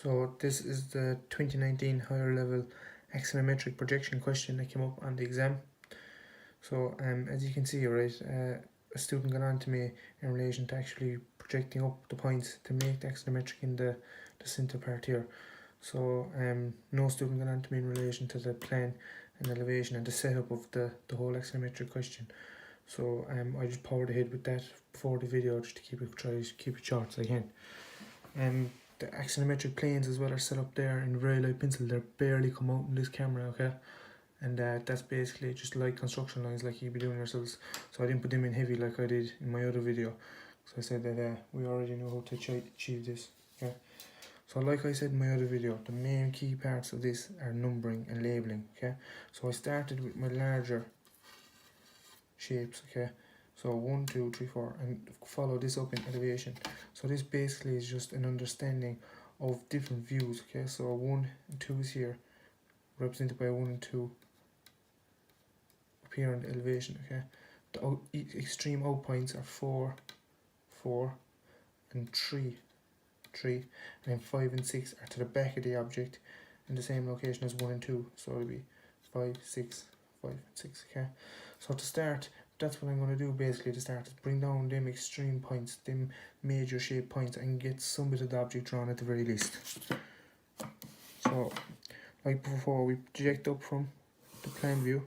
So this is the 2019 higher level axonometric projection question that came up on the exam. So as you can see, right, a student got on to me in relation to actually projecting up the points to make the axonometric in the center part here. So no student got on to me in relation to the plan and elevation and the setup of the whole axonometric question. So I just powered ahead with that before the video just to try to keep it short as I can. The axonometric planes as well are set up there in very light pencil. They're barely come out in this camera, okay? And that's basically just light construction lines like you'd be doing yourselves. So I didn't put them in heavy like I did in my other video. So I said that we already know how to achieve this, okay? So like I said in my other video, the main key parts of this are numbering and labeling, okay? So I started with my larger shapes, okay? So 1, 2, 3, 4, and follow this up in elevation. So this basically is just an understanding of different views, okay? So 1 and 2 is here, represented by 1 and 2 up here in the elevation, okay? The extreme out points are 4, 4, and 3, 3, and then 5 and 6 are to the back of the object in the same location as 1 and 2. So it'll be 5, 6, 5, and 6, okay? So to start, that's what I'm going to do basically to start, is bring down them extreme points, them major shape points, and get some bit of the object drawn at the very least. So, like before, we project up from the plan view,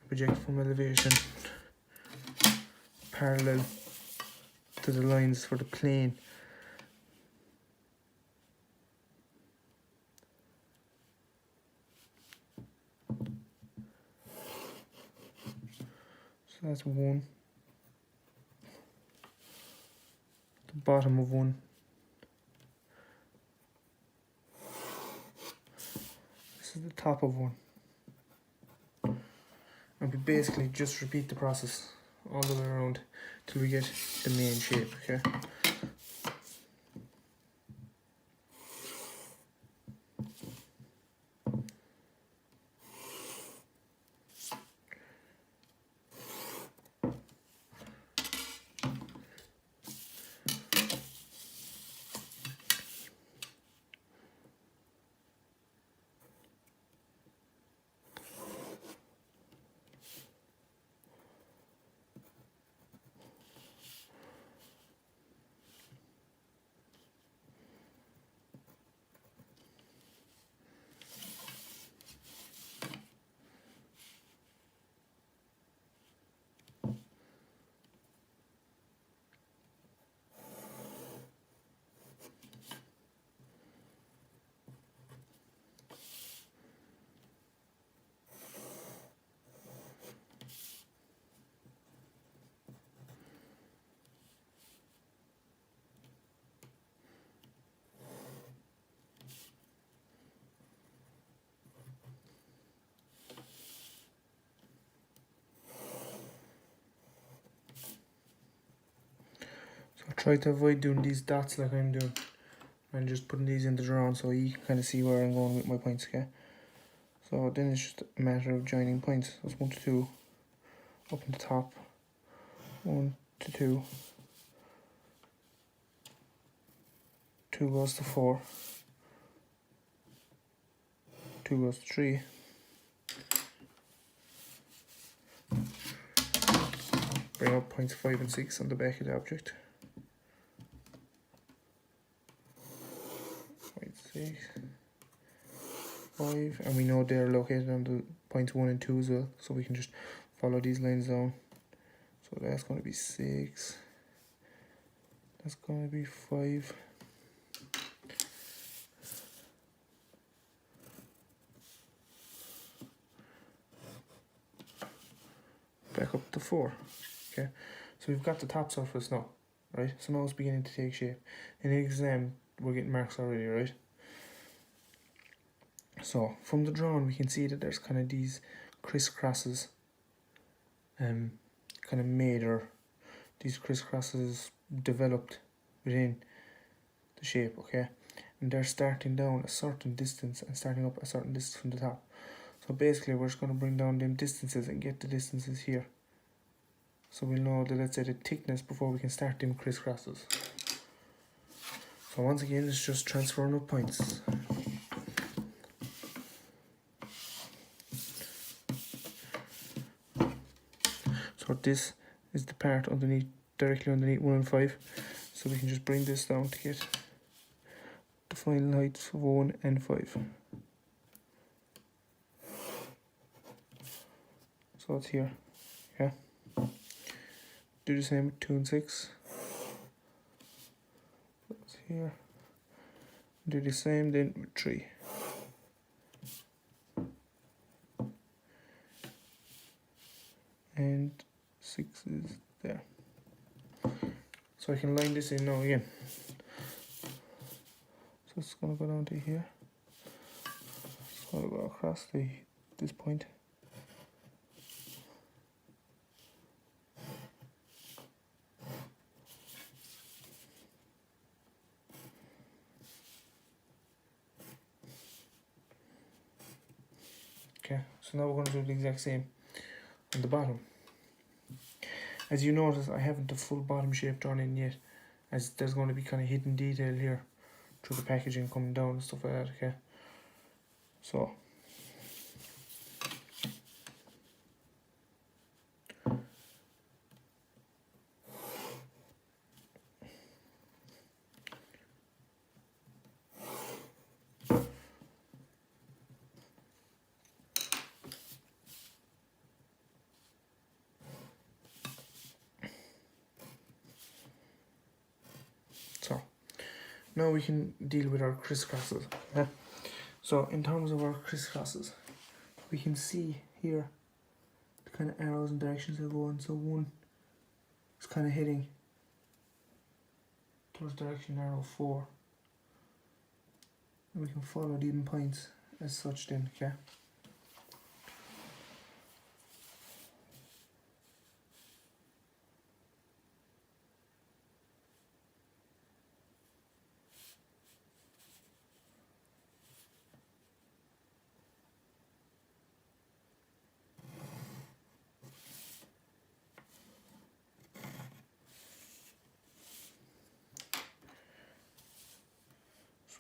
project from elevation, parallel to the lines for the plane. So that's 1, the bottom of 1, this is the top of 1, and we basically just repeat the process all the way around till we get the main shape, okay? So try to avoid doing these dots like I'm doing, and just putting these in the drawing so you can kind of see where I'm going with my points, okay? So then it's just a matter of joining points. So it's 1 to 2 up in the top, 1 to 2, 2 goes to 4, 2 goes to 3, bring up points 5 and 6 on the back of the object, 6, 5, and we know they're located on the points 1 and 2 as well, so we can just follow these lines down. So that's going to be 6, that's going to be 5, back up to 4, okay? So we've got the top surface now, right? So now it's beginning to take shape. In the exam, we're getting marks already, right? So from the drawing, we can see that there's kind of these crisscrosses kind of made, or these crisscrosses developed within the shape, okay? And they're starting down a certain distance and starting up a certain distance from the top. So basically we're just going to bring down them distances and get the distances here. So we'll know the, let's say, the thickness before we can start them crisscrosses. So once again, it's just transferring up points. So this is the part underneath, directly underneath 1 and 5. So we can just bring this down to get the final heights of 1 and 5. So it's here, yeah. Do the same with 2 and 6. That's here. Do the same then with 3. And 6 is there. So I can line this in now again. So it's going to go down to here. It's going to go across this point. Okay, so now we're going to do the exact same on the bottom. As you notice, I haven't the full bottom shape drawn in yet, as there's going to be kind of hidden detail here through the packaging coming down and stuff like that, okay? So now we can deal with our crisscrosses. Yeah? So in terms of our crisscrosses, we can see here the kind of arrows and directions they go in. So one is kind of heading towards direction arrow 4. And we can follow the even points as such then, okay?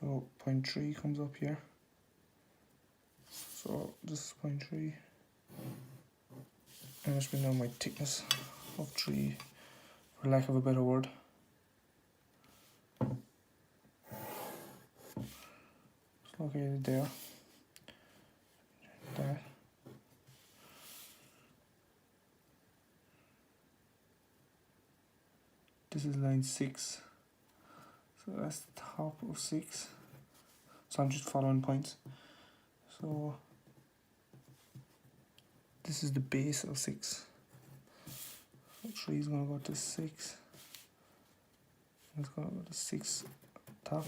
So point 3 comes up here. So this is point 3. I must be now my thickness of 3, for lack of a better word. It's located there. That. This is line 6. So that's the top of 6. So I'm just following points. So this is the base of 6. So 3 is going to go to 6. It's going to go to 6 top.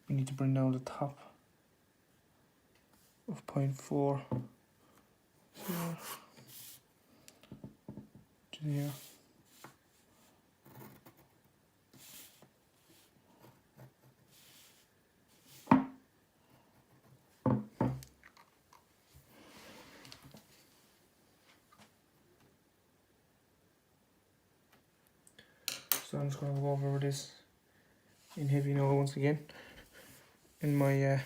We need to bring down the top of point 4 here to here. So I'm just going to go over this in heavy now once again in my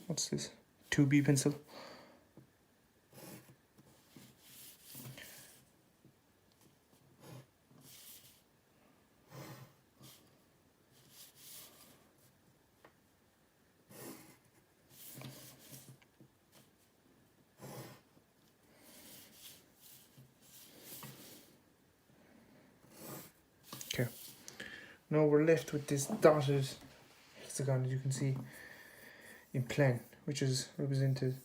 what's this, 2B pencil. Okay, now we're left with this dotted hexagon, as you can see in plan, which is represented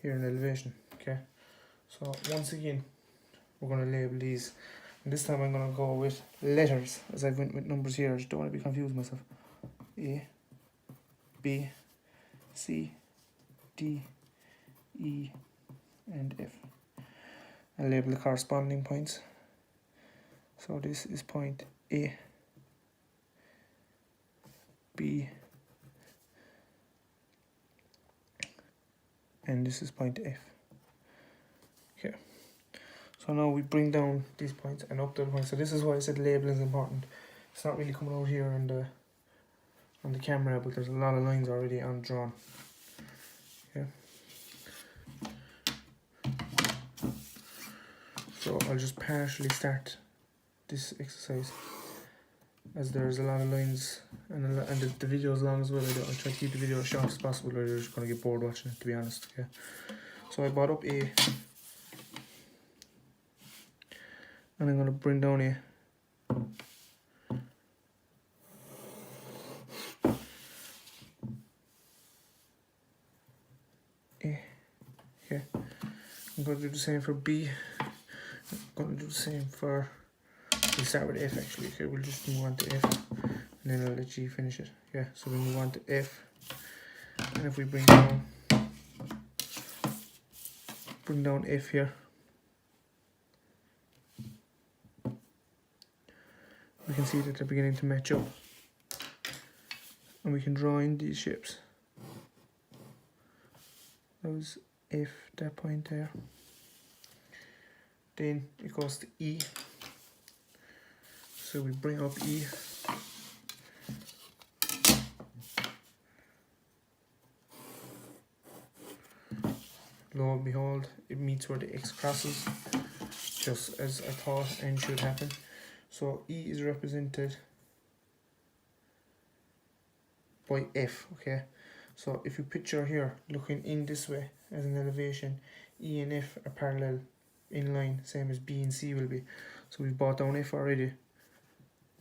here in elevation. Okay, so once again we're going to label these And this time I'm going to go with letters, as I went with numbers here. I just don't want to be confused myself. A, B, C, D, E, and F. I'll label the corresponding points. So this is point A, B, and this is point F. Okay. So now we bring down these points and up to the points. So this is why I said labeling is important. It's not really coming out here on the camera, but there's a lot of lines already undrawn. Okay. So I'll just partially start this exercise, as there's a lot of lines and the video is long as well. I'll try to keep the video as short as possible, or you're just going to get bored watching it, to be honest. Okay. So I brought up A, and I'm going to bring down A. Okay. I'm going to do the same for B. I'm going to do the same for, we'll start with F actually. Okay, we'll just move on to F, and then I'll let G finish it. Yeah, so we move on to F, and if we bring down F here, we can see that they're beginning to match up, and we can draw in these shapes. That was F, that point there. Then it goes to E, so we bring up E, lo and behold, it meets where the X crosses, just as I thought and should happen. So E is represented by F, okay? So if you picture here, looking in this way as an elevation, E and F are parallel in line, same as B and C will be. So we've brought down F already.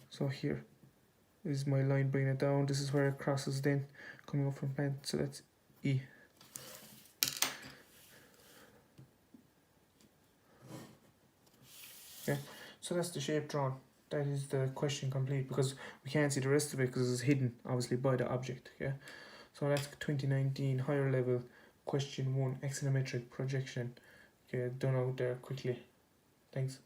So here is my line bringing it down. This is where it crosses then, coming up from plan. So that's E. Okay, so that's the shape drawn. That is the question complete, because we can't see the rest of it because it's hidden obviously by the object. Okay, so that's 2019 higher level question 1 axonometric projection. Okay, done out there quickly. Thanks.